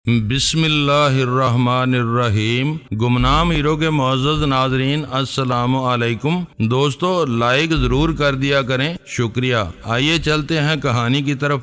بسم اللہ الرحمن الرحیم۔ گمنام ہیرو کے معزز ناظرین السلام علیکم۔ دوستو لائک ضرور کر دیا کریں، شکریہ۔ آئیے چلتے ہیں کہانی کی طرف۔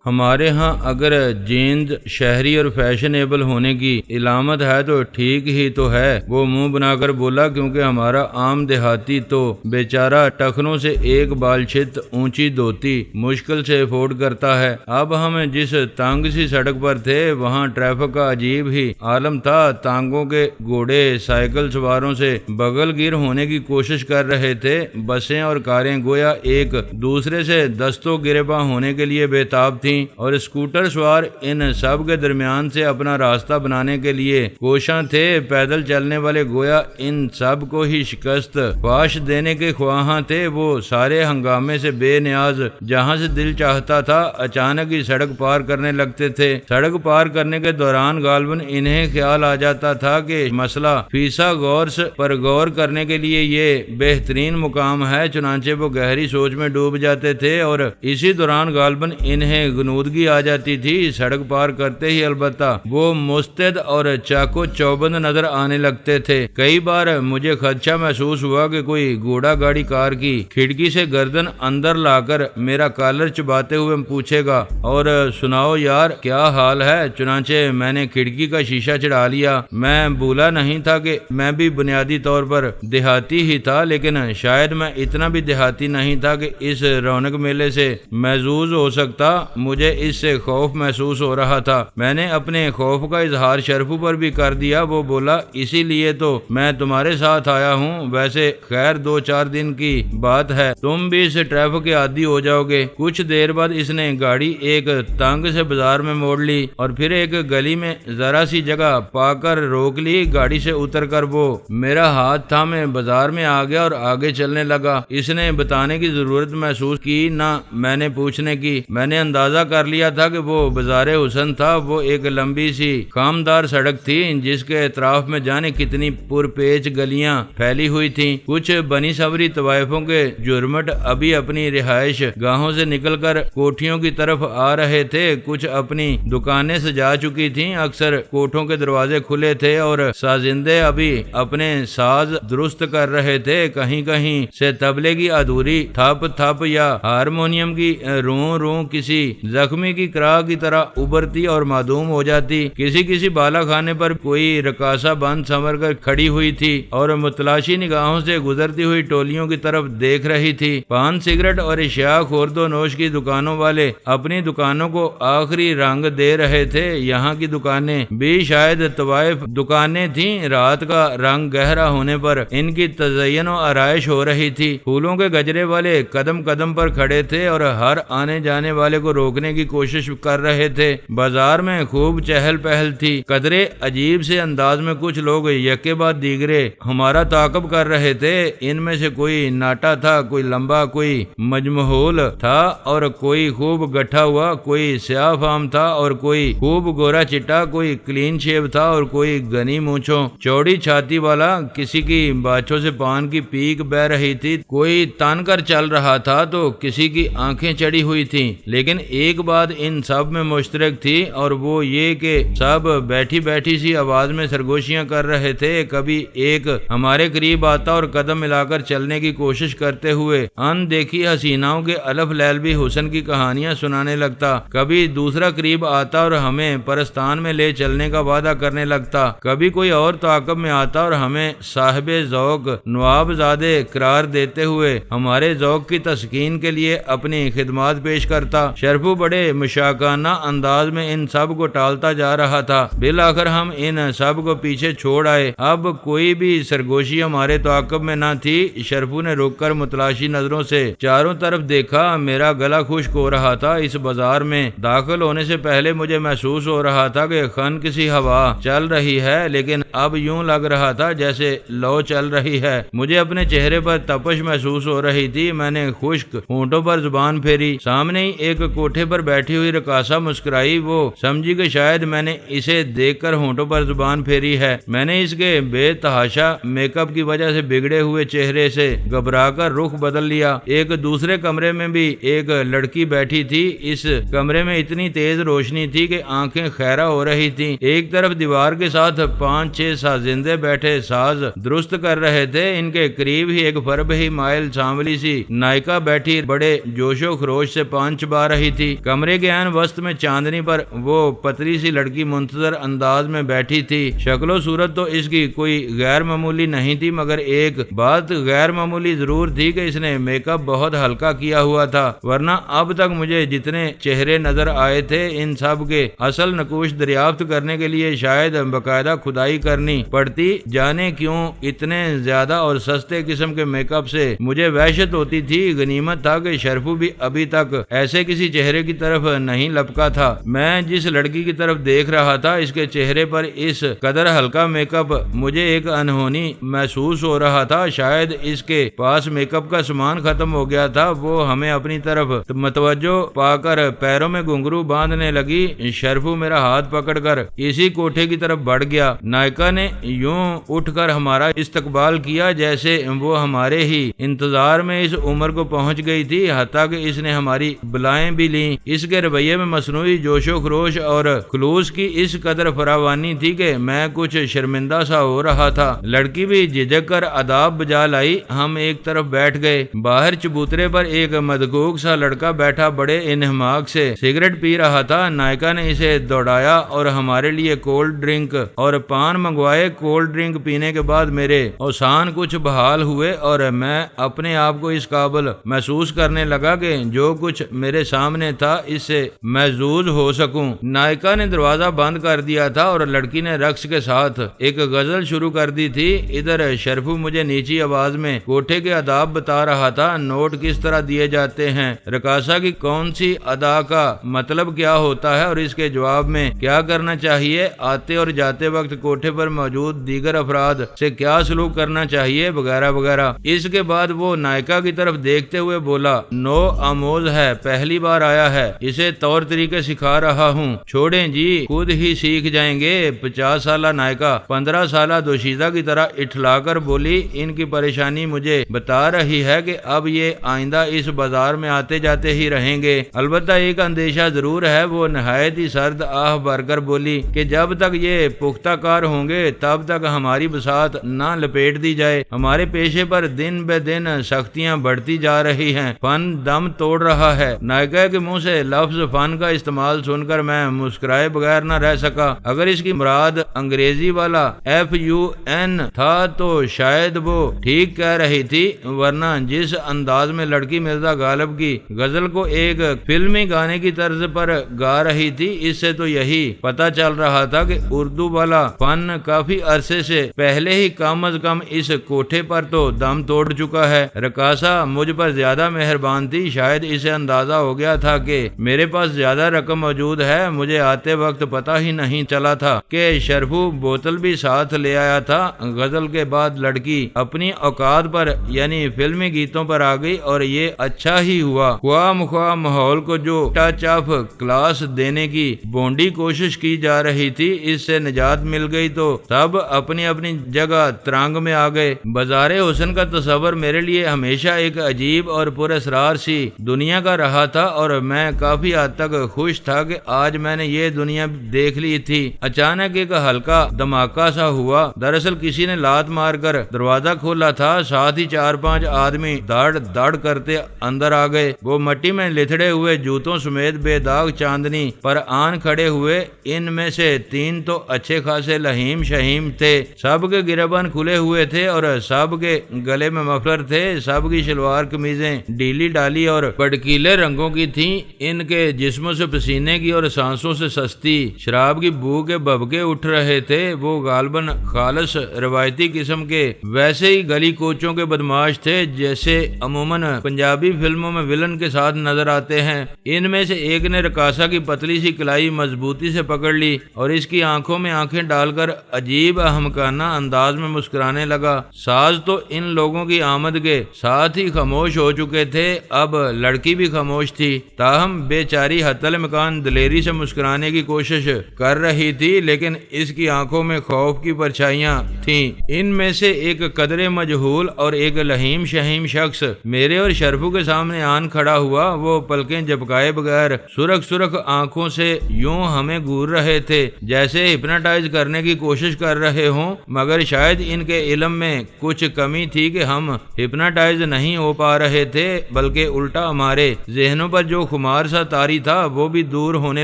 ہمارے ہاں اگر جینز شہری اور فیشنیبل ہونے کی علامت ہے تو ٹھیک ہی تو ہے، وہ منہ بنا کر بولا، کیونکہ ہمارا عام دیہاتی تو بیچارہ ٹخنوں سے ایک بالچت اونچی دھوتی مشکل سے افورڈ کرتا ہے۔ اب ہم جس تنگ سی سڑک پر تھے وہاں ٹریفک کا عجیب ہی عالم تھا۔ تانگوں کے گھوڑے سائیکل سواروں سے بغل گیر ہونے کی کوشش کر رہے تھے۔ بسیں اور کاریں گویا ایک دوسرے سے دستوں گریباں ہونے کے لیے بےتاب تھیں، اور اسکوٹر سوار ان سب کے درمیان سے اپنا راستہ بنانے کے لیے کوشاں تھے۔ پیدل چلنے والے گویا ان سب کو ہی شکست فاش دینے کے خواہاں تھے۔ وہ سارے ہنگامے سے بے نیاز جہاں سے دل چاہتا تھا اچانک ہی سڑک پار کرنے لگتے تھے۔ سڑک پار کرنے کے دوران غالباً انہیں خیال آ جاتا تھا کہ مسئلہ فیسا غورس پر غور کرنے کے لیے یہ بہترین مقام ہے، چنانچہ وہ گہری سوچ میں ڈوب جاتے تھے، اور اسی دوران غالباً انہیں غنودگی آ جاتی تھی۔ سڑک پار کرتے ہی البتہ وہ مستعد اور چاقو چوبند نظر آنے لگتے تھے۔ کئی بار مجھے خدشہ محسوس ہوا کہ کوئی گھوڑا گاڑی کار کی کھڑکی سے گردن اندر لا کر میرا کالر چباتے ہوئے پوچھے گا، اور سناؤ یار کیا حال ہے؟ چنانچہ میں نے کھڑکی کا شیشہ چڑھا لیا۔ میں بھولا نہیں تھا کہ میں بھی بنیادی طور پر دیہاتی ہی تھا، لیکن شاید میں اتنا بھی دیہاتی نہیں تھا کہ اس رونق میلے سے محظوظ ہو سکتا۔ مجھے اس سے خوف محسوس ہو رہا تھا۔ میں نے اپنے خوف کا اظہار شرفو پر بھی کر دیا۔ وہ بولا، اسی لیے تو میں تمہارے ساتھ آیا ہوں۔ ویسے خیر 2-4 دن کی بات ہے، تم بھی اس ٹریفک کے عادی ہو جاؤ گے۔ کچھ دیر بعد اس نے گاڑی ایک تنگ سے بازار میں موڑ لی، اور پھر ایک گلی میں ذرا سی جگہ پا کر روک لی۔ گاڑی سے اتر کر وہ میرا ہاتھ تھامے بازار میں آ گیا اور آگے چلنے لگا۔ اس نے بتانے کی ضرورت محسوس کی نہ میں نے پوچھنے کی۔ میں نے اندازہ کر لیا تھا کہ وہ بازار حسن تھا۔ وہ ایک لمبی سی خامدار سڑک تھی جس کے اطراف میں جانے کتنی پرپیچ گلیاں پھیلی ہوئی تھیں۔ کچھ بنی سوری طوائفوں کے جرمٹ ابھی اپنی رہائش گاہوں سے نکل کر کوٹھیوں کی طرف آ رہے تھے۔ کچھ اپنی دکانیں سجا چکی تھیں، اکثر کوٹھوں کے دروازے کھلے تھے اور سازندے ابھی اپنے ساز درست کر رہے تھے۔ کہیں کہیں سے طبلے کی ادھوری تھپ تھپ یا ہارمونیم کی روں روں کسی زخمی کی کراہ کی طرح ابھرتی اور معدوم ہو جاتی۔ کسی بالا خانے پر کوئی رقاصہ بند سنور کر کھڑی ہوئی تھی اور متلاشی نگاہوں سے گزرتی ہوئی ٹولیوں کی طرف دیکھ رہی تھی۔ پان سگریٹ اور اشیاء خورد و نوش کی دکانوں والے اپنی دکانوں کو آخری رنگ دے رہے تھے۔ یہاں کی دکانیں بھی شاید طوائف دکانیں تھیں۔ رات کا رنگ گہرا ہونے پر ان کی تزئین و آرائش ہو رہی تھی۔ پھولوں کے گجرے والے قدم قدم پر کھڑے تھے اور ہر آنے جانے والے کو روکنے کی کوشش کر رہے تھے۔ بازار میں خوب چہل پہل تھی۔ قدرے عجیب سے انداز میں کچھ لوگ یکے بعد دیگرے ہمارا تعاقب کر رہے تھے۔ ان میں سے کوئی ناٹا تھا، کوئی لمبا، کوئی مجمہول تھا، اور کوئی خوب گٹھا ہوا، کوئی سیاہ فام تھا، اور کوئی خوب گورا چٹا، کوئی کلین شیو تھا، اور کوئی گھنی مونچھوں چوڑی چھاتی والا۔ کسی کی باچھوں سے پان کی پیک بہ رہی تھی، کوئی تان کر چل رہا تھا تو کسی کی آنکھیں چڑی ہوئی تھیں۔ لیکن ایک بات ان سب میں مشترک تھی، اور وہ یہ کہ سب بیٹھی بیٹھی سی آواز میں سرگوشیاں کر رہے تھے۔ کبھی ایک ہمارے قریب آتا اور قدم ملا کر چلنے کی کوشش کرتے ہوئے ان دیکھی حسیناؤں کے الف لیلبی حسن کی کہانیاں سنانے لگتا۔ کبھی دوسرا قریب آتا اور ہمیں پرستان میں لے چلنے کا وعدہ کرنے لگتا۔ کبھی کوئی اور تعاقب میں آتا اور ہمیں صاحب ذوق نواب زادے قرار دیتے ہوئے ہمارے ذوق کی تسکین کے لیے اپنی خدمات پیش کرتا۔ شرفو بڑے مشاکانہ انداز میں ان سب کو ٹالتا جا رہا تھا۔ بالآخر ہم ان سب کو پیچھے چھوڑ آئے۔ اب کوئی بھی سرگوشی ہمارے تعاقب میں نہ تھی۔ شرفو نے رک کر متلاشی نظروں سے چاروں طرف دیکھا۔ میرا گلا خشک ہو رہا تھا۔ اس بازار میں داخل ہونے سے پہلے مجھے محسوس ہو رہا تھا کہ خنک سی ہوا چل رہی ہے، لیکن اب یوں لگ رہا تھا جیسے لو چل رہی ہے۔ مجھے اپنے چہرے پر تپش محسوس ہو رہی تھی۔ میں نے خشک ہونٹوں پر زبان پھیری۔ سامنے ہی ایک کوٹھے کوٹھے پر بیٹھی ہوئی رقاصہ مسکرائی۔ وہ سمجھی کہ شاید میں نے اسے دیکھ کر ہونٹوں پر زبان پھیری ہے۔ میں نے اس کے بے تحاشا میک اپ کی وجہ سے بگڑے ہوئے چہرے سے گھبرا کر رخ بدل لیا۔ ایک دوسرے کمرے میں بھی ایک لڑکی بیٹھی تھی۔ اس کمرے میں اتنی تیز روشنی تھی کہ آنکھیں خیرہ ہو رہی تھی۔ ایک طرف دیوار کے ساتھ 5-6 سازندے بیٹھے ساز درست کر رہے تھے۔ ان کے قریب ہی ایک فرب ہی مائل سانولی سی نائکا بیٹھی بڑے جوش و خروش سے پان چبا رہی تھی۔ کمرے کے عین وسط میں چاندنی پر وہ پتلی سی لڑکی منتظر انداز میں بیٹھی تھی۔ شکل و صورت تو اس کی کوئی غیر معمولی نہیں تھی، مگر ایک بات غیر معمولی ضرور تھی کہ اس نے میک اپ بہت ہلکا کیا ہوا تھا، ورنہ اب تک مجھے جتنے چہرے نظر آئے تھے ان سب کے اصل نقوش دریافت کرنے کے لیے شاید باقاعدہ کھدائی کرنی پڑتی۔ جانے کیوں اتنے زیادہ اور سستے قسم کے میک اپ سے مجھے وحشت ہوتی تھی۔ غنیمت تھا کہ شرفو بھی ابھی تک ایسے کسی چہرے کی طرف نہیں لپکا تھا۔ میں جس لڑکی کی طرف دیکھ رہا تھا اس کے چہرے پر اس قدر ہلکا میک اپ مجھے ایک انہونی محسوس ہو رہا تھا۔ شاید اس کے پاس میک اپ کا سامان ختم ہو گیا تھا۔ وہ ہمیں اپنی طرف متوجہ پا کر پیروں میں گھنگرو باندھنے لگی۔ شرفو میرا ہاتھ پکڑ کر اسی کوٹھے کی طرف بڑھ گیا۔ نائکا نے یوں اٹھ کر ہمارا استقبال کیا جیسے وہ ہمارے ہی انتظار میں اس عمر کو پہنچ گئی تھی، حتیٰ کہ اس نے ہماری بلائیں بھی لیں۔ اس کے رویے میں مصنوعی جوش و خروش اور خلوص کی اس قدر فراوانی تھی کہ میں کچھ شرمندہ سا ہو رہا تھا۔ لڑکی بھی جھجک کر آداب بجا لائی۔ ہم ایک طرف بیٹھ گئے۔ باہر چبوترے پر ایک مدغوغ سا لڑکا بیٹھا بڑے انہماک سے سگریٹ پی رہا تھا۔ نائکا نے اسے دوڑایا اور ہمارے لیے کولڈ ڈرنک اور پان منگوائے۔ کولڈ ڈرنک پینے کے بعد میرے اوسان کچھ بحال ہوئے اور میں اپنے آپ کو اس قابل محسوس کرنے لگا کہ جو کچھ میرے سامنے تھا اس سے محظوظ ہو سکوں۔ نائکا نے دروازہ بند کر دیا تھا اور لڑکی نے رقص کے ساتھ ایک غزل شروع کر دی تھی۔ ادھر شرفو مجھے نیچی آواز میں کوٹھے کے آداب بتا رہا تھا، نوٹ کس طرح دیے جاتے ہیں، رقاصہ کی کون سی ادا کا مطلب کیا ہوتا ہے اور اس کے جواب میں کیا کرنا چاہیے، آتے اور جاتے وقت کوٹھے پر موجود دیگر افراد سے کیا سلوک کرنا چاہیے، وغیرہ وغیرہ۔ اس کے بعد وہ نائکا کی طرف دیکھتے ہوئے بولا، نو آموز ہے، پہلی بار آیا ہے، اسے طور طریقے سکھا رہا ہوں، چھوڑیں جی خود ہی سیکھ جائیں گے۔ 50 سالہ نائکا 15 سالہ دوشیزہ کی طرح اٹھلا کر بولی، ان کی پریشانی مجھے بتا رہی ہے کہ اب یہ آئندہ اس بازار میں آتے جاتے ہی رہیں گے۔ البتہ ایک اندیشہ ضرور ہے۔ وہ نہایت ہی سرد آہ بھر کر بولی کہ جب تک یہ پختہ کار ہوں گے تب تک ہماری بساط نہ لپیٹ دی جائے۔ ہمارے پیشے پر دن بے دن سختیاں بڑھتی جا رہی ہیں، فن دم توڑ رہا ہے۔ نائکا کے منہ سے لفظ فن کا استعمال سن کر میں مسکرائے بغیر نہ رہ سکا۔ اگر اس کی مراد انگریزی والا FUN تھا تو شاید وہ ٹھیک کہہ رہی تھی، ورنہ جس انداز میں لڑکی مرزا غالب کی غزل کو ایک فلمی گانے کی طرز پر گا رہی تھی، اس سے تو یہی پتہ چل رہا تھا کہ اردو والا فن کافی عرصے سے پہلے ہی کم از کم اس کوٹھے پر تو دم توڑ چکا ہے۔ رقاصہ مجھ پر زیادہ مہربان تھی، شاید اسے اندازہ ہو گیا تھا کہ میرے پاس زیادہ رقم موجود ہے۔ مجھے آتے وقت پتہ ہی نہیں چلا تھا کہ شرفو بوتل بھی ساتھ لے آیا تھا۔ غزل کے بعد لڑکی اپنی اوقات پر یعنی فلمی گیتوں پر آ گئی اور یہ اچھا ہی ہوا۔ خواہ مخواہ ماحول کو جو ٹچ آف کلاس دینے کی بونڈی کوشش کی جا رہی تھی اس سے نجات مل گئی تو سب اپنی اپنی جگہ ترنگ میں آ گئے۔ بازار حسن کا تصور میرے لیے ہمیشہ ایک عجیب اور پر اسرار سی دنیا کا رہا تھا اور میں کافی حد تک خوش تھا کہ آج میں نے یہ دنیا دیکھ لی تھی۔ اچانک ایک ہلکا دھماکہ سا ہوا۔ دراصل کسی نے لات مار کر دروازہ کھولا تھا، ساتھ ہی 4-5 آدمی دڑ دڑ کرتے اندر آ گئے۔ وہ مٹی میں لتھڑے ہوئے جوتوں سمیت بے داغ چاندنی پر آن کھڑے ہوئے۔ ان میں سے 3 تو اچھے خاصے لہیم شہیم تھے، سب کے گریبان کھلے ہوئے تھے اور سب کے گلے میں مفلر تھے، سب کی شلوار قمیضیں ڈھیلی ڈالی اور بڑکیلے رنگوں کی تھیں۔ ان کے جسموں سے پسینے کی اور سانسوں سے سستی شراب کی بو کے بھبکے اٹھ رہے تھے۔ وہ غالباً خالص روایتی قسم کے ویسے ہی گلی کوچوں کے بدماش تھے جیسے عموماً پنجابی فلموں میں ولن کے ساتھ نظر آتے ہیں۔ ان میں سے ایک نے رقاصہ کی پتلی سی کلائی مضبوطی سے پکڑ لی اور اس کی آنکھوں میں آنکھیں ڈال کر عجیب احمقانہ انداز میں مسکرانے لگا۔ ساز تو ان لوگوں کی آمد کے ساتھ ہی خاموش ہو چکے تھے، اب لڑکی بھی خاموش تھی، تاہم تاہم بیچاری حتی الامکان دلیری سے مسکرانے کی کوشش کر رہی تھی، لیکن اس کی آنکھوں میں خوف کی پرچھائیاں تھیں۔ ان میں سے ایک قدرے مجہول اور ایک لہیم شہیم شخص میرے اور شرفو کے سامنے آن کھڑا ہوا۔ وہ پلکیں جھپکائے بغیر سرخ سرخ آنکھوں سے یوں ہمیں گور رہے تھے جیسے ہپناٹائز کرنے کی کوشش کر رہے ہوں، مگر شاید ان کے علم میں کچھ کمی تھی کہ ہم ہپناٹائز نہیں ہو پا رہے تھے، بلکہ الٹا ہمارے ذہنوں پر جو خمار سا طاری تھا وہ بھی دور ہونے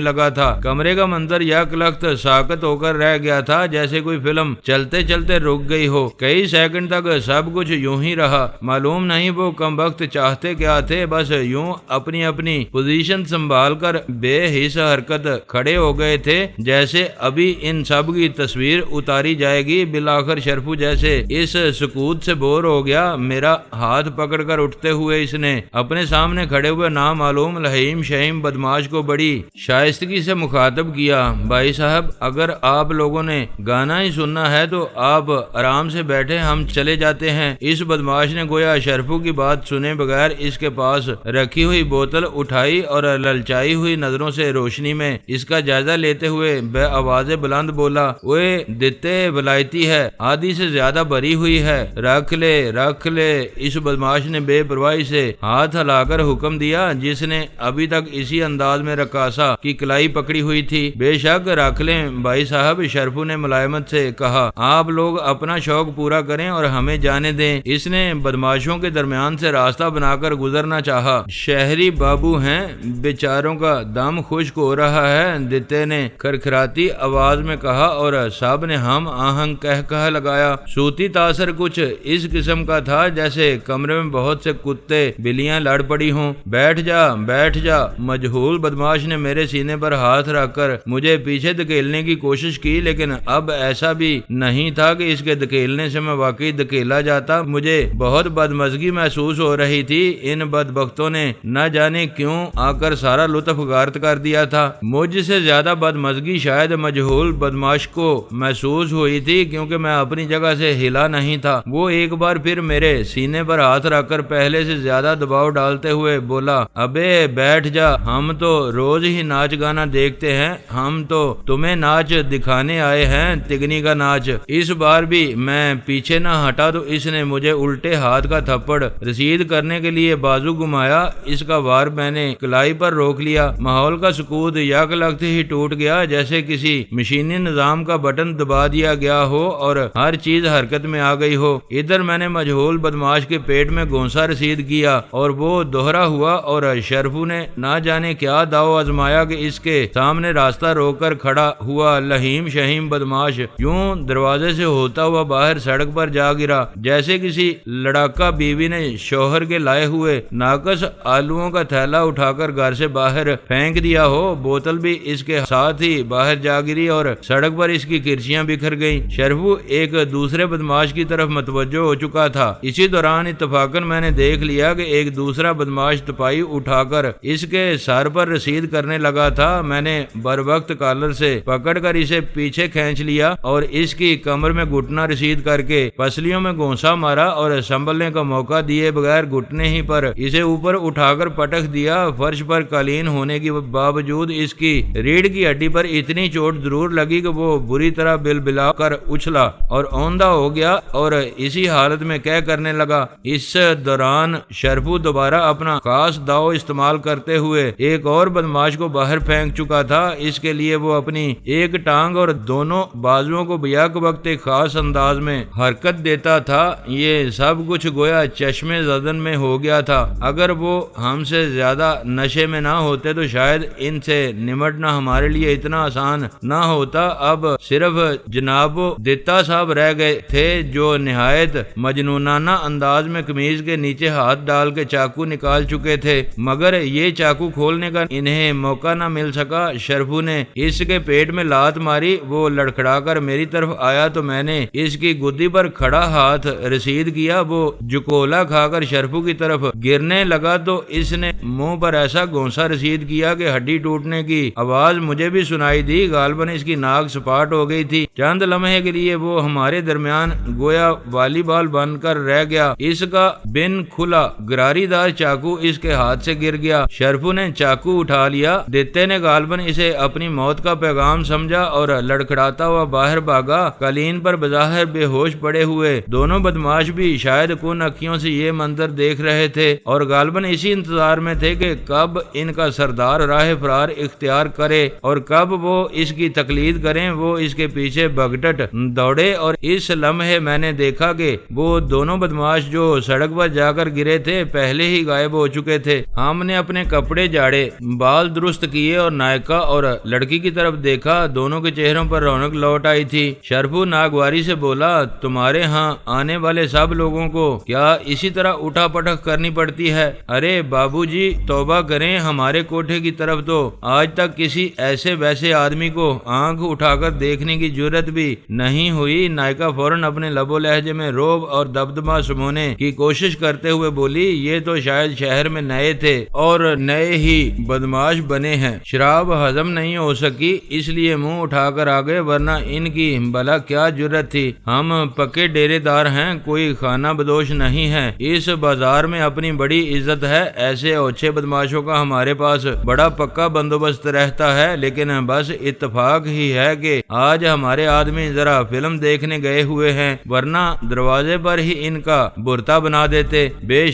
لگا تھا۔ کمرے کا منظر یک لخت ساکت ہو کر رہ گیا تھا، جیسے کوئی فلم چلتے چلتے رک گئی ہو۔ کئی سیکنڈ تک سب کچھ یوں ہی رہا۔ معلوم نہیں وہ کم وقت چاہتے کیا تھے، بس یوں اپنی اپنی پوزیشن سنبھال کر بے حس حرکت کھڑے ہو گئے تھے، جیسے ابھی ان سب کی تصویر اتاری جائے گی۔ بالآخر شرفو جیسے اس سکوت سے بور ہو گیا۔ میرا ہاتھ پکڑ کر اٹھتے ہوئے اس نے اپنے سامنے کھڑے ہوئے نامعلوم لہیم شہیم بدماش کو بڑی شائستگی سے مخاطب کیا۔ بھائی صاحب، اگر آپ لوگوں نے گانا ہی سننا ہے تو آپ آرام سے بیٹھے، ہم چلے جاتے ہیں۔ اس بدماش نے گویا شرفو کی بات سنے بغیر اس کے پاس رکھی ہوئی بوتل اٹھائی اور للچائی ہوئی نظروں سے روشنی میں اس کا جائزہ لیتے ہوئے بے آواز بلند بولا، اوے دتے ولایتی ہے، آدھی سے زیادہ بھری ہوئی ہے، رکھ لے رکھ لے۔ اس بدماش نے بے پرواہی سے ہاتھ ہلا کر حکم دیا، جس نے ابھی تک اسی انداز میں رقاصہ کی کلائی پکڑی ہوئی تھی۔ بے شک رکھ لیں بھائی صاحب، شرفو نے ملائمت سے کہا، آپ لوگ اپنا شوق پورا کریں اور ہمیں جانے دیں۔ اس نے بدماشوں کے درمیان سے راستہ بنا کر گزرنا چاہا۔ شہری بابو ہیں، بیچاروں کا دم خشک ہو رہا ہے، دتے نے کھرکھراتی آواز میں کہا، اور سب نے ہم آہنگ کہہ لگایا۔ صوتی تاثر کچھ اس قسم کا تھا جیسے کمرے میں بہت سے کتے بلیاں لڑ پڑی ہوں۔ بیٹھ جا بیٹھ جا۔ مجہول بدماش نے میرے سینے پر ہاتھ رکھ کر مجھے پیچھے دھکیلنے کی کوشش کی، لیکن اب ایسا بھی نہیں تھا کہ اس کے دھکیلنے سے میں واقعی دھکیلا جاتا۔ مجھے بہت بدمزگی محسوس ہو رہی تھی۔ ان بدبختوں نے نہ جانے کیوں آ کر سارا لطف غارت کر دیا تھا۔ مجھ سے زیادہ بدمزگی شاید مجہول بدماش کو محسوس ہوئی تھی، کیونکہ میں اپنی جگہ سے ہلا نہیں تھا۔ وہ ایک بار پھر میرے سینے پر ہاتھ رکھ کر پہلے سے زیادہ دباؤ ڈالتے ہوئے بولا، ابے بیٹھ جا، ہم تو روز ہی ناچ گانا دیکھتے ہیں، ہم تو تمہیں ناچ دکھانے آئے ہیں، تگنی کا ناچ۔ اس بار بھی میں پیچھے نہ ہٹا تو اس نے مجھے الٹے ہاتھ کا تھپڑ رسید کرنے کے لیے بازو گھمایا۔ اس کا وار میں نے کلائی پر روک لیا۔ ماحول کا سکوت یک لخت ہی ٹوٹ گیا، جیسے کسی مشینی نظام کا بٹن دبا دیا گیا ہو اور ہر چیز حرکت میں آ گئی ہو۔ ادھر میں نے مجہول بدماش کے پیٹ میں گونسا رسید کیا اور وہ دوہرا ہوا، اور شرفو نے نہ جانے کیا داؤ آزمایا کہ اس کے سامنے راستہ روک کر کھڑا ہوا لہیم شہیم بدماش یوں دروازے سے ہوتا ہوا باہر سڑک پر جا گرا، جیسے کسی لڑاکا بیوی نے شوہر کے لائے ہوئے ناقص آلووں کا تھیلا اٹھا کر گھر سے باہر پھینک دیا ہو۔ بوتل بھی اس کے ساتھ ہی باہر جا گری اور سڑک پر اس کی کرسیاں بکھر گئیں۔ شرفو ایک دوسرے بدماش کی طرف متوجہ ہو چکا تھا۔ اسی دوران اتفاقاً میں نے دیکھ لیا کہ ایک دوسرا بدماش تپائی اٹھا کر اس کے سر پر رسید کرنے لگا تھا۔ میں نے بر وقت کالر سے پکڑ کر اسے پیچھے کھینچ لیا اور اس کی کمر میں گھٹنا رسید کر کے پسلیوں میں گونسا مارا اور سنبھلنے کا موقع دیے بغیر گھٹنے ہی پر اسے اوپر اٹھا کر پٹک دیا۔ فرش پر قالین ہونے کے باوجود اس کی ریڑھ کی ہڈی پر اتنی چوٹ ضرور لگی کہ وہ بری طرح بلبلا کر اچھلا اور اوندھا ہو گیا، اور اسی حالت میں کہہ کرنے لگا۔ اس دوران شرفو دوبارہ اپنا خاص داؤ استعمال کرتے ہوئے ایک اور بدماش کو باہر پھینک چکا تھا۔ اس کے لیے وہ اپنی ایک ٹانگ اور دونوں بازوؤں کو بیک وقت ایک خاص انداز میں حرکت دیتا تھا۔ یہ سب کچھ گویا چشمے زدن میں ہو گیا تھا۔ اگر وہ ہم سے زیادہ نشے میں نہ ہوتے تو شاید ان سے نمٹنا ہمارے لیے اتنا آسان نہ ہوتا۔ اب صرف جناب دتا صاحب رہ گئے تھے، جو نہایت مجنونانہ انداز میں قمیض کے نیچے ہاتھ ڈال کے چاقو نکال چکے تھے، مگر یہ چاقو کھولنے کا انہیں موقع نہ مل سکا۔ شرفو نے اس کے پیٹ میں لات ماری، وہ لڑکھڑا کر میری طرف آیا تو میں نے اس کی گدی پر کھڑا ہاتھ رسید کیا۔ وہ جکولا کھا کر شرفو کی طرف گرنے لگا تو اس نے منہ پر ایسا گونسا رسید کیا کہ ہڈی ٹوٹنے کی آواز مجھے بھی سنائی دی۔ غالباً اس کی ناک سپاٹ ہو گئی تھی۔ چند لمحے کے لیے وہ ہمارے درمیان گویا والی بال بن کر رہ گیا۔ اس کا بن کھلا گراری دار چاقو اس کے ہاتھ سے گر گیا۔ شرفو نے چاقو اٹھا لیا۔ دیتے نے غالباً اسے اپنی موت کا پیغام سمجھا اور لڑکھڑاتا ہوا باہر بھاگا۔ قالین پر بظاہر بے ہوش پڑے ہوئے دونوں بدماش بھی شاید کن اکھیوں سے یہ منظر دیکھ رہے تھے اور غالباً اسی انتظار میں تھے کہ کب ان کا سردار راہ فرار اختیار کرے اور کب وہ اس کی تقلید کریں۔ وہ اس کے پیچھے بگٹٹ دوڑے اور اس لمحے میں نے دیکھا کہ وہ دونوں بدماش جو سڑک پر جا کر گرے تھے پہلے ہی غائب ہو چکے تھے۔ ہم نے اپنے کپڑے جاڑے، بال درست کیے اور نائکا اور لڑکی کی طرف دیکھا۔ دونوں کے چہروں پر رونق لوٹ آئی تھی۔ شرفو ناگواری سے بولا، تمہارے ہاں آنے والے سب لوگوں کو کیا اسی طرح اٹھا پٹک کرنی پڑتی ہے؟ ارے بابو جی توبہ کریں، ہمارے کوٹھے کی طرف تو آج تک کسی ایسے ویسے آدمی کو آنکھ اٹھا کر دیکھنے کی جرت بھی نہیں ہوئی۔ نائکا فوراً اپنے لب و لہجے میں رعب اور دبدبہ سمونے کی کوشش کرتے ہوئے بولی، یہ تو شاید شہر میں نئے تھے اور نئے ہی بدماش بنے ہیں، شراب ہضم نہیں ہو سکی اس لیے منہ اٹھا کر آگے، ورنہ ان کی بھلا کیا جرت تھی؟ ہم پکے ڈیرے دار ہیں، کوئی خانہ بدوش نہیں ہے، اس بازار میں اپنی بڑی عزت ہے، ایسے اوچھے بدماشوں کا ہمارے پاس بڑا پکا بندوبست رہتا ہے، لیکن بس اتفاق ہی ہے کہ آج ہمارے آدمی ذرا فلم دیکھنے گئے ہوئے ہیں، ورنہ دروازے پر ہی ان کا برتا بنا دیتے۔ بے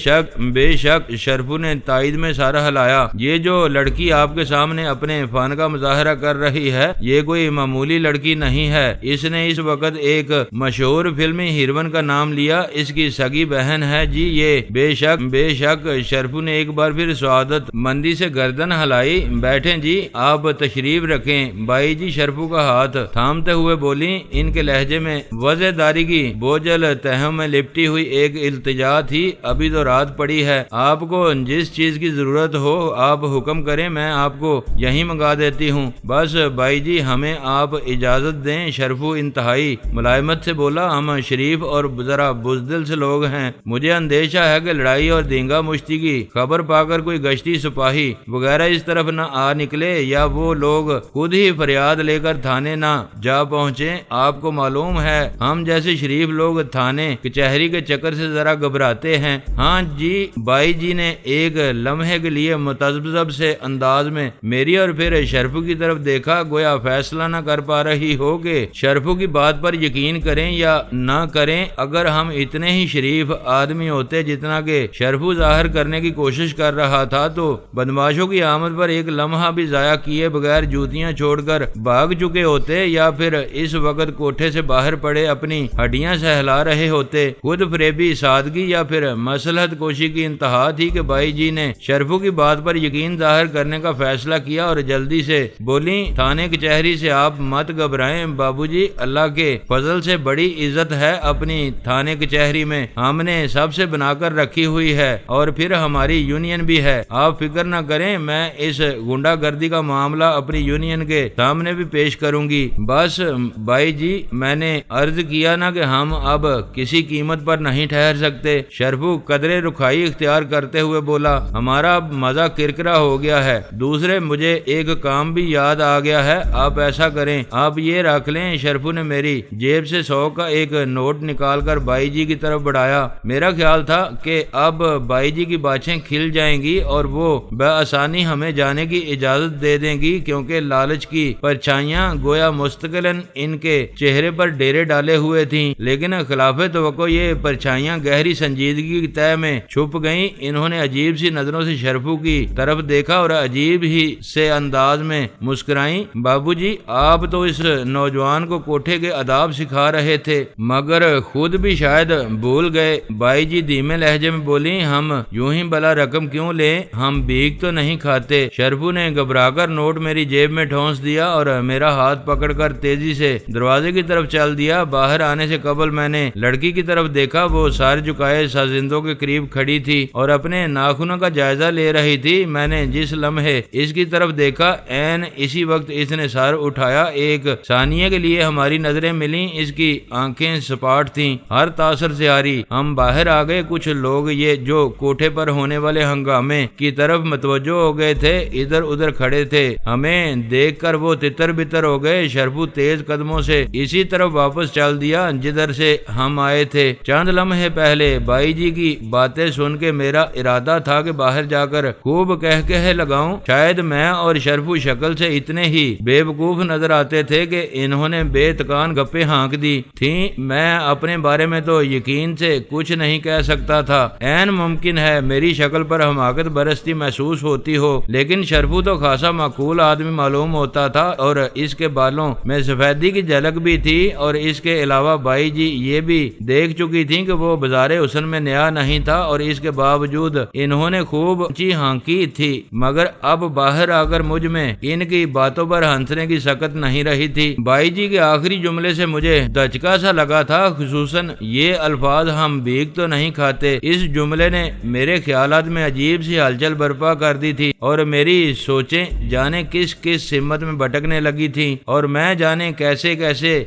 شک شرفو نے تائید میں سر ہلایا، یہ جو لڑکی آپ کے سامنے اپنے فن کا مظاہرہ کر رہی ہے یہ کوئی معمولی لڑکی نہیں ہے، اس نے اس وقت ایک مشہور فلمی ہیروئن کا نام لیا، اس کی سگی بہن ہے جی یہ۔ بے شک شرفو نے ایک بار پھر سعادت مندی سے گردن ہلائی۔ بیٹھیں جی، آپ تشریف رکھیں۔ بائی جی شرفو کا ہاتھ تھامتے ہوئے بولی، ان کے لہجے میں وضع داری کی بوجھل تہوں میں لپٹی ہوئی ایک التجا تھی۔ ابھی تو رات پڑی ہے، آپ کو جس چیز کی ضرورت ہو آپ حکم کریں، میں آپ کو یہیں منگا دیتی ہوں۔ بس بائی جی ہمیں آپ اجازت دیں۔ شرفو انتہائی ملائمت سے بولا، ہم شریف اور ذرا بزدل سے لوگ ہیں، مجھے اندیشہ ہے کہ لڑائی اور دینگا مشتی کی خبر پا کر کوئی گشتی سپاہی وغیرہ اس طرف نہ آ نکلے یا وہ لوگ خود ہی فریاد لے کر تھانے نہ جا پہنچے۔ آپ کو معلوم ہے ہم جیسے شریف لوگ تھانے کچہری کے چکر سے ذرا گھبراتے ہیں۔ ہاں جی۔ بائی جی نے ایک لمحے کے لیے متذبذب سے انداز میں میری اور پھر شرفو کی طرف دیکھا، گویا فیصلہ نہ کر پا رہی ہو کہ شرفو کی بات پر یقین کریں یا نہ کریں۔ اگر ہم اتنے ہی شریف آدمی ہوتے جتنا کہ شرفو ظاہر کرنے کی کوشش کر رہا تھا تو بدماشوں کی آمد پر ایک لمحہ بھی ضائع کیے بغیر جوتیاں چھوڑ کر بھاگ چکے ہوتے، یا پھر اس وقت کوٹھے سے باہر پڑے اپنی ہڈیاں سہلا رہے ہوتے۔ خود فریبی سادگی یا پھر مصلحت کوشی کی انتہا تھی کہ بائی جی نے شرفو کی بات پر یقین ظاہر کرنے کا فیصلہ کیا اور جلدی سے بولی، تھانے کچہری سے آپ مت گھبرائیں بابو جی، اللہ کے فضل سے بڑی عزت ہے اپنی تھانے کچہری میں، ہم نے سب سے بنا کر رکھی ہوئی ہے اور پھر ہماری یونین بھی ہے، آپ فکر نہ کریں، میں اس گنڈا گردی کا معاملہ اپنی یونین کے سامنے بھی پیش کروں گی۔ بس بائی جی میں نے عرض کیا نا کہ ہم اب کسی قیمت پر نہیں ٹھہر سکتے۔ شرفو قدرے رکھائی اختیار کرتے ہوئے بولا، ہمارا اب مزہ کرکرا ہو گیا ہے، دوسرے مجھے ایک کام بھی یاد آ گیا ہے، آپ ایسا کریں، آپ یہ رکھ لیں۔ شرفو نے میری جیب سے 100 کا ایک نوٹ نکال کر بائی جی کی طرف بڑھایا۔ میرا خیال تھا کہ اب بائی جی کی باچھیں کھل جائیں گی اور وہ بآسانی ہمیں جانے کی اجازت دے دیں گی، کیونکہ لالچ کی پرچھائیاں گویا مستقلاً ان کے چہرے پر ڈیرے ڈالے ہوئے تھیں، لیکن خلاف توقع یہ پرچھائیاں گہری سنجیدگی کی تہہ میں چھپ گئیں۔ انہوں نے عجیب سی نظروں سے شرفو کی طرف دیکھا اور عجیب ہی سے انداز میں مسکرائیں۔ بابو جی آپ تو اس نوجوان کو کوٹھے کے آداب سکھا رہے تھے، مگر خود بھی شاید بھول گئے۔ بائی جی دھیمے لہجے میں بولی، ہم یوں ہی بلا رقم کیوں لیں، ہم بھیک تو نہیں کھاتے۔ شرفو نے گھبرا کر نوٹ میری جیب میں ٹھونس دیا اور میرا ہاتھ پکڑ کر تیزی سے دروازے کی طرف چل دیا۔ باہر آنے سے قبل میں نے لڑکی کی طرف دیکھا، وہ سر جھکائے سازندوں کے قریب کھڑی تھی اور اپنے ناخنوں کا جائزہ لے رہی تھی۔ میں نے جس لمحے اس کی طرف دیکھا عین اسی وقت اس نے سر اٹھایا۔ ایک ثانیے کے لیے ہماری نظریں ملیں، اس کی آنکھیں سپاٹ تھیں، ہر تاثر سے ہاری۔ ہم باہر آ گئے، کچھ لوگ یہ جو کوٹھے پر ہونے والے ہنگامے کی طرف متوجہ ہو گئے تھے ادھر ادھر کھڑے تھے، ہمیں دیکھ کر وہ تتر بتر ہو گئے۔ شرفو تیز قدموں سے اسی طرف واپس چل دیا جدھر سے ہم آئے تھے۔ چند لمحے پہلے بائی جی کی باتیں سن کے میرا ارادہ تھا کہ باہر جا کر پر خوب کہہ لگاؤں۔ شاید میں اور شرفو شکل سے اتنے ہی بے وقوف نظر آتے تھے کہ انہوں نے بے تکان گپیں ہانک دی تھیں۔ میں اپنے بارے میں تو یقین سے کچھ نہیں کہہ سکتا تھا۔ عین ممکن ہے میری شکل پر حماقت برستی محسوس ہوتی ہو، لیکن شرفو تو خاصا معقول آدمی معلوم ہوتا تھا، اور اس کے بالوں میں سفیدی کی جھلک بھی تھی، اور اس کے علاوہ بائی جی یہ بھی دیکھ چکی تھی کہ وہ بازار حسن میں نیا نہیں تھا، اور اس کے باوجود انہوں نے خوب اونچی ہانکی تھی، مگر اب باہر آ کر مجھ میں ان کی باتوں پر ہنسنے کی سکت نہیں رہی تھی۔ بائی جی کے آخری جملے سے مجھے دھچکا سا لگا تھا، خصوصاً یہ الفاظ ہم بھیگ تو نہیں کھاتے۔ اس جملے نے میرے خیالات میں عجیب سی ہلچل برپا کر دی تھی، اور میری سوچیں جانے کس سمت میں بھٹکنے لگی تھی، اور میں جانے کیسے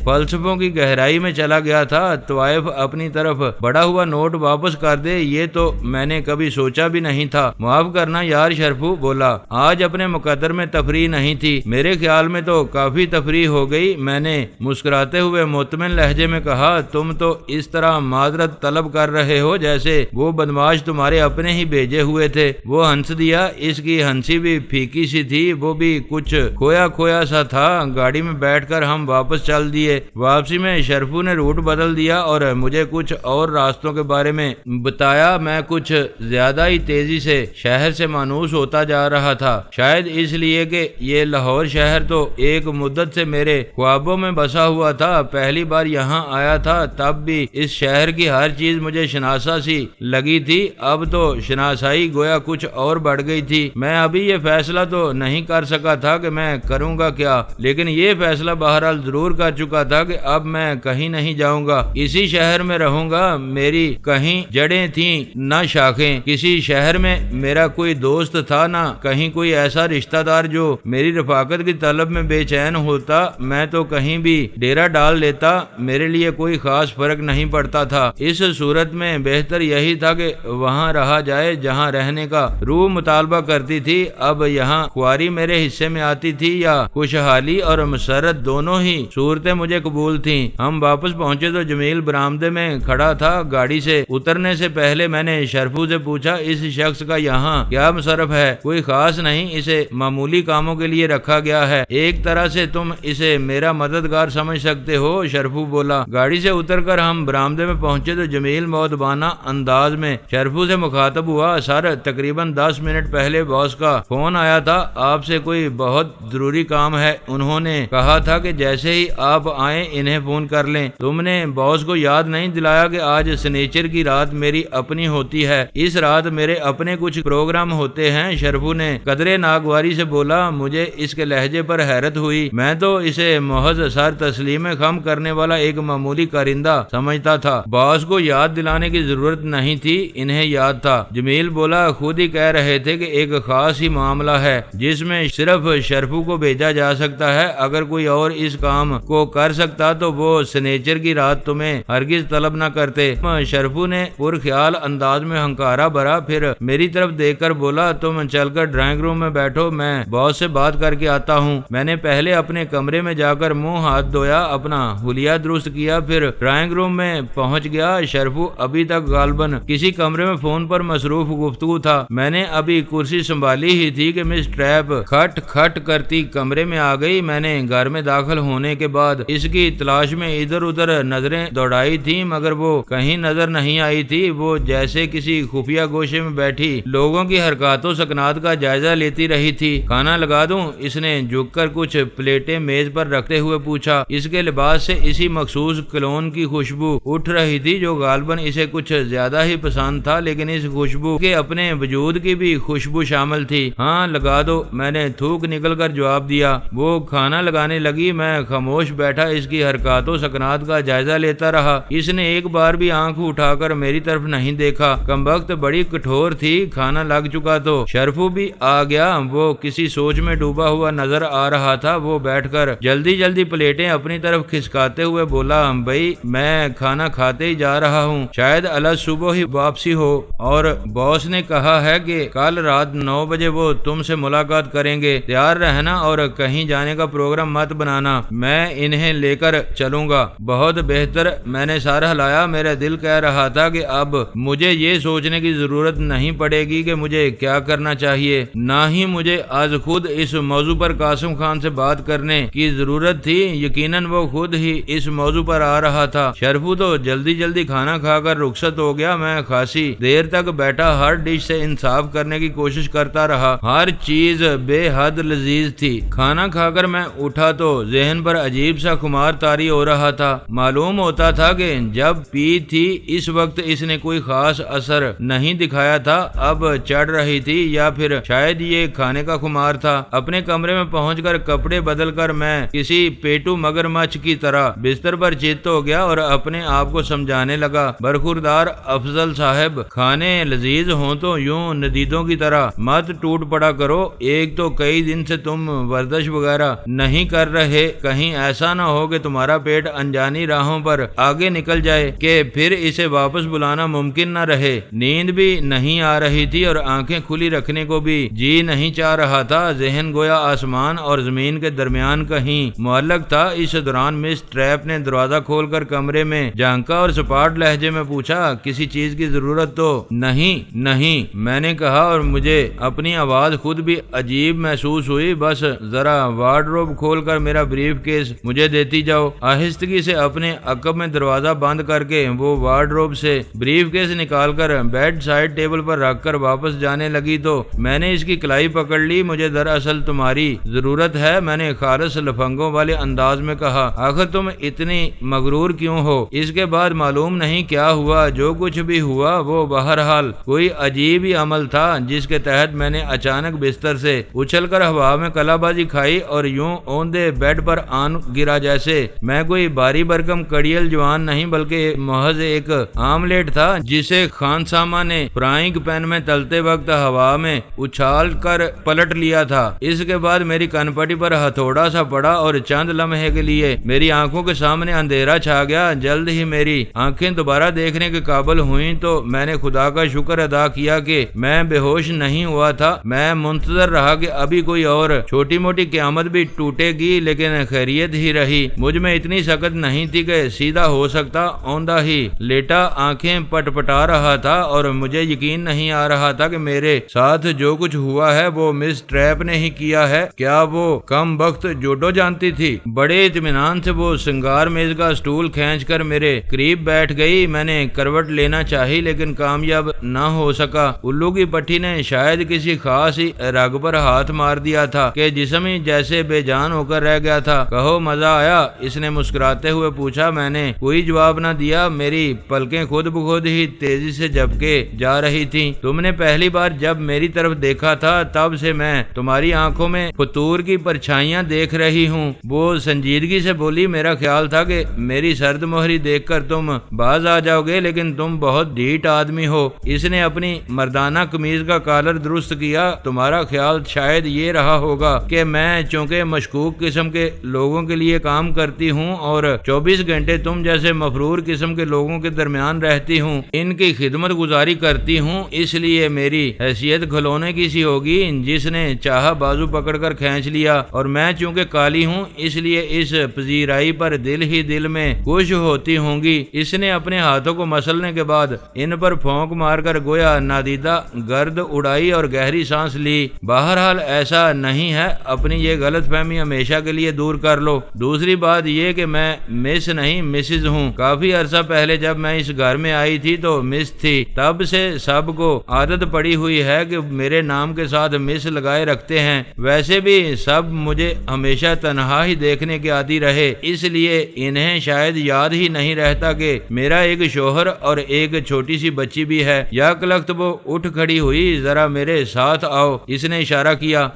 فلسفوں کی گہرائی میں چلا گیا تھا۔ طوائف اپنی طرف بڑا ہوا نوٹ واپس کر دے، یہ تو میں نے کبھی سوچا بھی نہیں تھا۔ معاف کرنا یار، شرفو بولا، آج اپنے مقدر میں تفریح نہیں تھی، میرے خیال میں تو کافی تفریح ہو گئی۔ میں نے مسکراتے ہوئے مطمئن لہجے میں کہا، تم تو اس طرح معذرت طلب کر رہے ہو جیسے وہ بدماش تمہارے اپنے ہی بھیجے ہوئے تھے۔ وہ ہنس دیا، اس کی ہنسی بھی پھیکی سی تھی، وہ بھی کچھ کھویا سا تھا۔ گاڑی میں بیٹھ کر ہم واپس چل دیے۔ واپسی میں شرفو نے روٹ بدل دیا اور مجھے کچھ اور راستوں کے بارے میں بتایا۔ میں کچھ زیادہ ہی تیزی سے شہر سے مانوس ہوتا جا رہا تھا، شاید اس لیے کہ یہ لاہور شہر تو ایک مدت سے میرے خوابوں میں بسا ہوا تھا۔ پہلی بار یہاں آیا تھا تب بھی اس شہر کی ہر چیز مجھے شناسا سی لگی تھی، اب تو شناسائی گویا کچھ اور بڑھ گئی تھی۔ میں ابھی یہ فیصلہ تو نہیں کر سکا تھا کہ میں کروں گا کیا، لیکن یہ فیصلہ بہرحال ضرور کر چکا تھا کہ اب میں کہیں نہیں جاؤں گا، اسی شہر میں رہوں گا۔ میری کہیں جڑیں تھیں نہ شاخیں، کسی شہر میں میرا کوئی دوست تھا نہ کہیں کوئی ایسا رشتہ دار جو میری رفاقت کی طلب میں بے چین ہوتا۔ میں تو کہیں بھی ڈیرا ڈال لیتا، میرے لیے کوئی خاص فرق نہیں پڑتا تھا۔ اس صورت میں بہتر یہی تھا کہ وہاں رہا جائے جہاں رہنے کا روح مطالبہ کرتی تھی۔ اب یہاں خواری میرے حصے میں آتی تھی یا خوشحالی اور مسرت، دونوں ہی صورتیں مجھے قبول تھیں۔ ہم واپس پہنچے تو جمیل برآمدے میں کھڑا تھا۔ گاڑی سے اترنے سے پہلے میں نے شرفو سے پوچھا، اس شخص کا یہاں کیا مصرف ہے؟ کوئی خاص نہیں، اسے معمولی کاموں کے لیے رکھا گیا ہے، ایک طرح سے تم اسے میرا مددگار سمجھ سکتے ہو، شرفو بولا۔ گاڑی سے اتر کر ہم برآمدے میں پہنچے تو جمیل مؤدبانہ انداز میں شرفو سے مخاطب ہوا، سر تقریباً 10 منٹ پہلے باس کا فون آیا تھا، آپ سے کوئی بہت ضروری کام ہے، انہوں نے کہا تھا کہ جیسے ہی آپ آئیں انہیں فون کر لیں۔ تم نے باس کو یاد نہیں دلایا کہ آج سنیچر کی رات میری اپنی ہوتی ہے؟ اس رات میرے اپنے کچھ پروگرام ہوتے ہیں، شرفو نے قدرے ناگواری سے بولا۔ مجھے اس کے لہجے پر حیرت ہوئی، میں تو اسے محض سر تسلیم خم کرنے والا ایک معمولی کارندہ سمجھتا تھا۔ باس کو یاد دلانے کی ضرورت نہیں تھی، انہیں یاد تھا۔ جمیل بولا، خود ہی کہہ رہے تھے کہ ایک خاص ہی معاملہ ہے جس میں صرف شرفو کو بھیجا جا سکتا ہے، اگر کوئی اور اس کام کو کر سکتا تو وہ سنیچر کی رات تمہیں ہرگز طلب نہ کرتے۔ شرفو نے پرخیال انداز میں ہنکارا بھرا، پھر میری طرف دیکھ کر بولا، تم چل کر ڈرائنگ روم میں بیٹھو، میں باس سے بات کر کے آتا ہوں۔ میں نے پہلے اپنے کمرے میں جا کر منہ ہاتھ دھویا، اپنا حلیہ درست کیا، پھر ڈرائنگ روم میں پہنچ گیا۔ شرفو ابھی تک غالباً کسی کمرے میں فون پر مصروف گفتگو تھا۔ میں نے ابھی کرسی سنبھالی ہی تھی کہ مس ٹریپ کھٹ کھٹ کرتی کمرے میں آ گئی۔ میں نے گھر میں داخل ہونے کے بعد اس کی تلاش میں ادھر ادھر نظریں دوڑائی تھیں، مگر وہ کہیں نظر نہیں آئی تھی۔ وہ جیسے کسی خفیہ گوشے میں بیٹھی لوگوں کی حرکات و سکنات کا جائزہ لیتی رہی تھی۔ کھانا لگا دوں؟ اس نے جھک کر کچھ پلیٹیں میز پر رکھتے ہوئے پوچھا۔ اس کے لباس سے اسی مخصوص کلون کی خوشبو اٹھ رہی تھی جو غالباً اسے کچھ زیادہ ہی پسند تھا، لیکن اس خوشبو کے اپنے وجود کی بھی خوشبو شامل تھی۔ ہاں لگا دو، میں نے تھوک نکل کر جواب دیا۔ وہ کھانا لگانے لگی، میں خاموش بیٹھا اس کی حرکات و سکنات کا جائزہ لیتا رہا۔ اس نے ایک بار بھی آنکھ اٹھا کر میری طرف نہیں دیکھا۔ کمبخت بڑی کٹھور تھی۔ کھانا لگ چکا تو شرفو بھی آ گیا، وہ کسی سوچ میں ڈوبا ہوا نظر آ رہا تھا۔ وہ بیٹھ کر جلدی جلدی پلیٹیں اپنی طرف کھسکاتے ہوئے بولا، بھائی میں کھانا کھاتے ہی جا رہا ہوں، شاید الگ صبح ہی واپسی ہو، اور باس نے کہا ہے کہ کل رات 9 بجے وہ تم سے ملاقات کریں گے، تیار رہنا اور کہیں جانے کا پروگرام مت بنانا، میں انہیں لے کر چلوں گا۔ بہت بہتر، میں نے سر ہلایا۔ میرا دل کہہ رہا تھا کہ اب مجھے یہ سوچنے کی ضرورت نہیں پڑے گی کہ مجھے مجھے کیا کرنا چاہیے، نہ ہی مجھے آج خود اس موضوع پر قاسم خان سے بات کرنے کی ضرورت تھی۔ یقیناً وہ خود ہی اس موضوع پر آ رہا تھا۔ شرفو تو جلدی جلدی کھانا کھا کر رخصت ہو گیا۔ میں خاصی دیر تک بیٹھا ہر ڈش سے انصاف کرنے کی کوشش کرتا رہا۔ ہر چیز بے حد لذیذ تھی۔ کھانا کھا کر میں اٹھا تو ذہن پر عجیب سا خمار طاری ہو رہا تھا۔ معلوم ہوتا تھا کہ جب پی تھی اس وقت اس نے کوئی خاص اثر نہیں دکھایا تھا، اب چڑھ رہی تھی یا پھر شاید یہ کھانے کا خمار تھا۔ اپنے کمرے میں پہنچ کر کپڑے بدل کر میں کسی پیٹو مگرمچھ کی طرح بستر پر چت ہو گیا اور اپنے آپ کو سمجھانے لگا، برخوردار افضل صاحب، کھانے لذیذ ہوں تو یوں ندیدوں کی طرح مت ٹوٹ پڑا کرو۔ ایک تو کئی دن سے تم ورزش وغیرہ نہیں کر رہے، کہیں ایسا نہ ہو کہ تمہارا پیٹ انجانی راہوں پر آگے نکل جائے کہ پھر اسے واپس بلانا ممکن نہ رہے۔ نیند بھی نہیں آ رہی تھی اور آنکھیں کھلی رکھنے کو بھی جی نہیں چاہ رہا تھا۔ ذہن گویا آسمان اور زمین کے درمیان کہیں معلق تھا۔ اس دوران مس ٹریپ نے دروازہ کھول کر کمرے میں جھانکا اور سپاٹ لہجے میں پوچھا، کسی چیز کی ضرورت تو نہیں، میں نے کہا اور مجھے اپنی آواز خود بھی عجیب محسوس ہوئی۔ بس ذرا وارڈروب کھول کر میرا بریف کیس مجھے دیتی جاؤ۔ آہستگی سے اپنے عقب میں دروازہ بند کر کے وہ وارڈروب سے بریف کیس نکال کر بیڈ سائڈ ٹیبل پر رکھ کر واپس جانے لگی تو میں نے اس کی کلائی پکڑ لی۔ مجھے دراصل تمہاری ضرورت ہے، میں نے خالص لفنگوں والے انداز میں کہا۔ آخر تم اتنی مغرور کیوں ہو؟ اس کے بعد معلوم نہیں کیا ہوا، جو کچھ بھی ہوا وہ بہرحال کوئی عجیب ہی عمل تھا جس کے تحت میں نے اچانک بستر سے اچھل کر ہوا میں کلا بازی کھائی اور یوں اوندے بیڈ پر آن گرا جیسے میں کوئی باری برکم کڑیل جوان نہیں بلکہ محض ایک آملیٹ تھا جسے خانسامہ نے فرائنگ پین میں تلتے وقت ہوا میں اچھال کر پلٹ لیا تھا۔ اس کے بعد میری کنپٹی پر ہتھوڑا سا پڑا اور چند لمحے کے لیے میری آنکھوں کے سامنے اندھیرا چھا گیا۔ جلد ہی میری آنکھیں دوبارہ دیکھنے کے قابل ہوئیں تو میں نے خدا کا شکر ادا کیا کہ میں بے ہوش نہیں ہوا تھا۔ میں منتظر رہا کہ ابھی کوئی اور چھوٹی موٹی قیامت بھی ٹوٹے گی، لیکن خیریت ہی رہی۔ مجھ میں اتنی سکت نہیں تھی کہ سیدھا ہو سکتا۔ اوندھا ہی لیٹا آنکھیں پٹ پٹا رہا تھا اور مجھے یقین نہیں آ رہا تھا کہ میرے ساتھ جو کچھ ہوا ہے وہ مس ٹریپ نے ہی کیا ہے۔ کیا وہ کم بخت جوڈو جانتی تھی؟ بڑے اطمینان سے وہ سنگار میز کا سٹول کھینچ کر میرے قریب بیٹھ گئی۔ میں نے کروٹ لینا چاہی لیکن کامیاب نہ ہو سکا۔ الو کی پٹھی نے شاید کسی خاص ہی رگ پر ہاتھ مار دیا تھا کہ جسم ہی جیسے بے جان ہو کر رہ گیا تھا۔ کہو مزہ آیا؟ اس نے مسکراتے ہوئے پوچھا۔ میں نے کوئی جواب نہ دیا۔ میری پلکیں خود بخود ہی تیزی سے جھپکے جا رہی تھیں۔ تم نے پہلی بار جب میری طرف دیکھا تھا تب سے میں تمہاری آنکھوں میں فطور کی پرچھائیاں دیکھ رہی ہوں۔ وہ سنجیدگی سے بولی، میرا خیال تھا کہ میری سرد مہری دیکھ کر تم باز آ جاؤ گے لیکن تم بہت ڈھیٹ آدمی ہو۔ اس نے اپنی مردانہ قمیض کا کالر درست کیا۔ تمہارا خیال شاید یہ رہا ہوگا کہ میں چونکہ مشکوک قسم کے لوگوں کے لیے کام کرتی ہوں اور 24 گھنٹے تم جیسے مفرور قسم کے لوگوں کے درمیان رہتی ہوں، ان کی خدمت گزاری کرتی ہوں، اس لیے میری حیثیت کھلونے کی سی ہوگی۔ جس نے چاہا بازو پکڑ کر کھینچ لیا اور میں چونکہ کالی ہوں اس لیے اس پذیرائی پر دل ہی دل میں خوش ہوتی ہوں گی۔ اس نے اپنے ہاتھوں کو مسلنے کے بعد ان پر پھونک مار کر گویا نادیدہ گرد اڑائی اور گہری سانس لی۔ بہرحال ایسا نہیں ہے، اپنی یہ غلط فہمی ہمیشہ کے لیے دور کر لو۔ دوسری بات یہ کہ میں مس نہیں مسز ہوں۔ کافی عرصہ پہلے جب میں اس گھر میں آئی تھی تو مس تھی، تب سے سب کو عادت پڑی ہوئی ہے کہ میرے نام کے ساتھ مس لگائے رکھتے ہیں۔ ویسے بھی سب مجھے ہمیشہ تنہا ہی دیکھنے کے عادی رہے، اس لیے انہیں شاید یاد ہی نہیں رہتا کہ میرا ایک شوہر اور ایک چھوٹی سی بچی بھی ہے۔ یا کلخت وہ اٹھ کھڑی ہوئی، ذرا میرے ساتھ آؤ، اس نے اشارہ کیا۔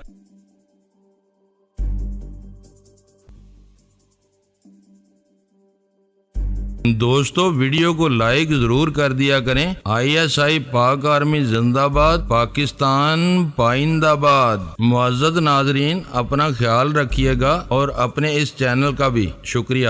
دوستو ویڈیو کو لائک ضرور کر دیا کریں۔ ISI پاک آرمی زندہ باد، پاکستان پائندہ باد۔ معزز ناظرین، اپنا خیال رکھیے گا اور اپنے اس چینل کا بھی شکریہ۔